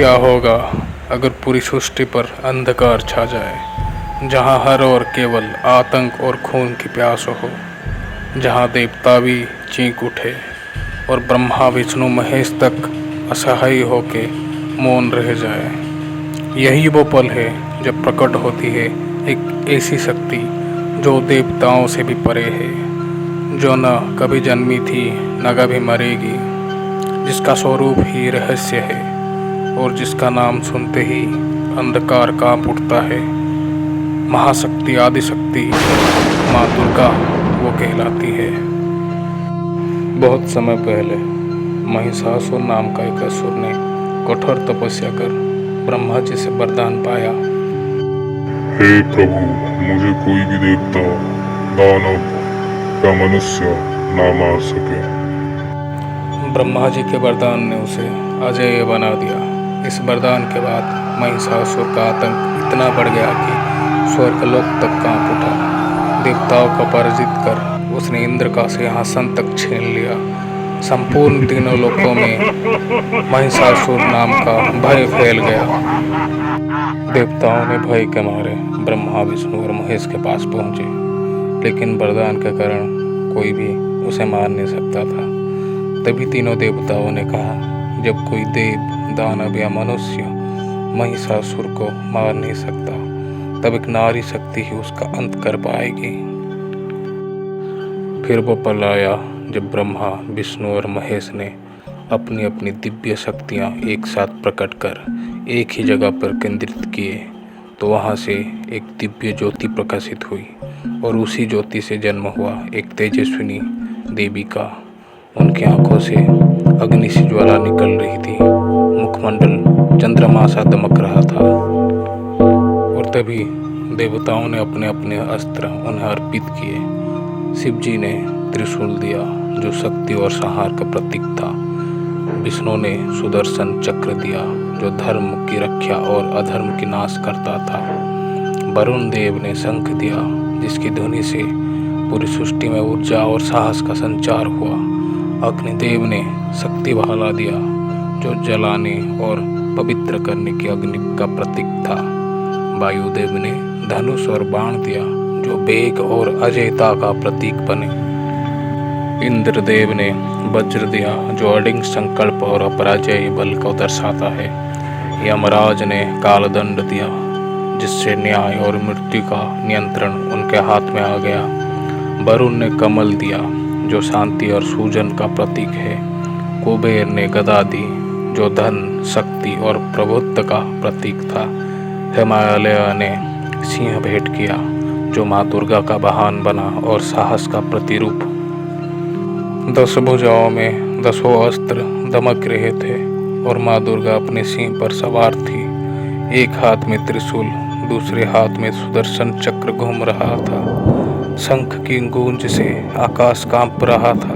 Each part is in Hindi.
क्या होगा अगर पूरी सृष्टि पर अंधकार छा जाए, जहाँ हर ओर केवल आतंक और खून की प्यास हो, जहाँ देवता भी चीख उठे और ब्रह्मा विष्णु महेश तक असहाय होके मौन रह जाए। यही वो पल है जब प्रकट होती है एक ऐसी शक्ति जो देवताओं से भी परे है, जो न कभी जन्मी थी न कभी मरेगी, जिसका स्वरूप ही रहस्य है और जिसका नाम सुनते ही अंधकार कांप उठता है। महाशक्ति, आदिशक्ति, माँ दुर्गा वो कहलाती है। बहुत समय पहले महिषासुर नाम का एक असुर ने कठोर तपस्या कर ब्रह्मा जी से वरदान पाया। हे प्रभु, मुझे कोई भी देवता, दानव या मनुष्य ना मार सके। ब्रह्मा जी के वरदान ने उसे अजेय बना दिया। इस वरदान के बाद महिषासुर का आतंक इतना बढ़ गया कि स्वर्गलोक तक कांप उठा। देवताओं को पराजित कर उसने इंद्र का सिंहासन तक छीन लिया। संपूर्ण तीनों लोकों में महिषासुर नाम का भय फैल गया। देवताओं ने भय के मारे ब्रह्मा, विष्णु और महेश के पास पहुंचे, लेकिन वरदान के कारण कोई भी उसे मार नहीं सकता था। तभी तीनों देवताओं ने कहा, जब कोई देव, दानव या मनुष्य महिषासुर को मार नहीं सकता, तब एक नारी शक्ति ही उसका अंत कर पाएगी। फिर वो पल आया जब ब्रह्मा, विष्णु और महेश ने अपनी अपनी दिव्य शक्तियाँ एक साथ प्रकट कर एक ही जगह पर केंद्रित किए, तो वहाँ से एक दिव्य ज्योति प्रकाशित हुई और उसी ज्योति से जन्म हुआ एक तेजस्विनी देवी का। उनकी आंखों से अग्नि सी ज्वाला निकल रही थी, मुखमंडल चंद्रमा सा दमक रहा था। और तभी देवताओं ने अपने अपने अस्त्र उन्हें अर्पित किए। शिव जी ने त्रिशूल दिया, जो शक्ति और संहार का प्रतीक था। विष्णु ने सुदर्शन चक्र दिया, जो धर्म की रक्षा और अधर्म की नाश करता था। वरुण देव ने शंख दिया, जिसकी ध्वनि से पूरी सृष्टि में ऊर्जा और साहस का संचार हुआ। अग्निदेव ने शक्ति भाला दिया, जो जलाने और पवित्र करने की अग्नि का प्रतीक था। वायुदेव ने धनुष और बाण दिया, जो वेग और अजयता का प्रतीक बने। इंद्रदेव ने वज्र दिया, जो अडिग संकल्प और अपराजय बल को दर्शाता है। यमराज ने कालदंड दिया, जिससे न्याय और मृत्यु का नियंत्रण उनके हाथ में आ गया। वरुण ने कमल दिया, जो शांति और सूजन का प्रतीक है। कुबेर ने गदा दी, जो धन, शक्ति और प्रभुत्व का प्रतीक था। हिमालय ने सिंह भेंट किया, जो माँ दुर्गा का वाहन बना और साहस का प्रतिरूप। 10 भुजाओं में 10 अस्त्र दमक रहे थे और माँ दुर्गा अपने सिंह पर सवार थी। एक हाथ में त्रिशूल, दूसरे हाथ में सुदर्शन चक्र घूम रहा था। शंख की गूंज से आकाश कांप रहा था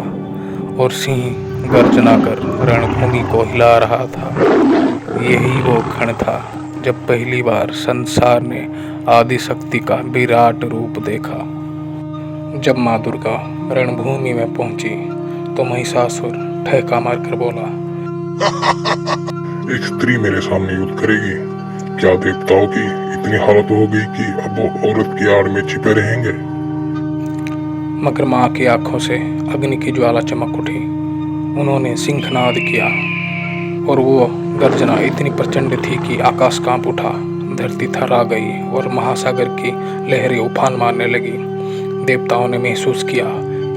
और सिंह गर्जना कर रणभूमि को हिला रहा था। यही वो क्षण था जब पहली बार संसार ने आदिशक्ति का विराट रूप देखा। जब माँ दुर्गा रणभूमि में पहुंची, तो महिषासुर ठहका मारकर बोला, एक स्त्री मेरे सामने युद्ध करेगी? क्या देवताओं की इतनी हालत हो गई कि अब वो औरत की आड़ में छिपे रहेंगे? मगर माँ की आंखों से अग्नि की ज्वाला चमक उठी। उन्होंने सिंहनाद किया और वो गर्जना इतनी प्रचंड थी कि आकाश कांप उठा, धरती थर्रा गई और महासागर की लहरें उफान मारने लगी। देवताओं ने महसूस किया,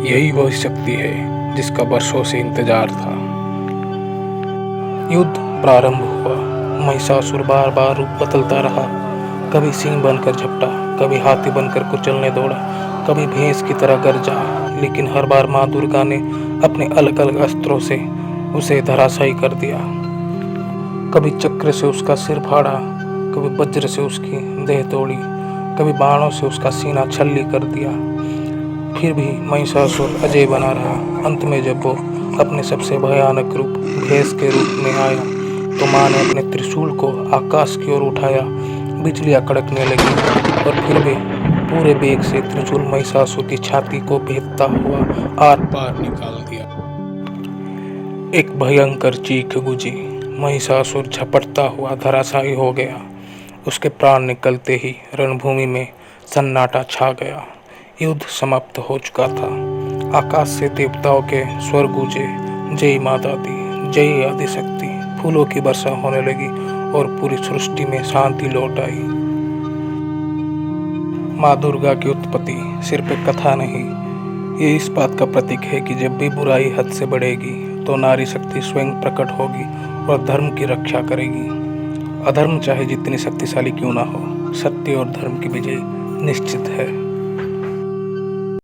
यही वह शक्ति है जिसका वर्षों से इंतजार था। युद्ध प्रारंभ हुआ। महिषासुर बार बार रूप बदलता रहा। कभी सिंह बनकर झपटा, कभी हाथी बनकर कुचलने दौड़ा, कभी भैंस की तरह गरजा, लेकिन हर बार माँ दुर्गा ने अपने अलग अलग अस्त्रों से उसे धराशायी कर दिया। कभी चक्र से उसका सिर फाड़ा, कभी वज्र से उसकी देह तोड़ी, कभी बाणों से उसका सीना छल्ली कर दिया। फिर भी महिषासुर अजय बना रहा। अंत में जब वो अपने सबसे भयानक रूप भैंस के रूप में आया, तो माँ ने अपने त्रिशूल को आकाश की ओर उठाया। बिजलियां कड़कने लगी और फिर भी पूरे वेग से त्रिशूल महिषासुर की छाती को भेदता हुआ आर पार निकाल दिया। एक भयंकर चीख गूंजी। महिषासुर झपटता हुआ धराशायी हो गया। उसके प्राण निकलते ही रणभूमि में सन्नाटा छा गया। युद्ध समाप्त हो चुका था। आकाश से देवताओं के स्वर गूंजे, जय माता दी, जय आदिशक्ति। फूलों की वर्षा होने लगी और पूरी सृष्टि में शांति लौट आई। माँ दुर्गा की उत्पत्ति सिर्फ एक कथा नहीं, ये इस बात का प्रतीक है कि जब भी बुराई हद से बढ़ेगी तो नारी शक्ति स्वयं प्रकट होगी और धर्म की रक्षा करेगी। अधर्म चाहे जितनी शक्तिशाली क्यों ना हो, सत्य और धर्म की विजय निश्चित है।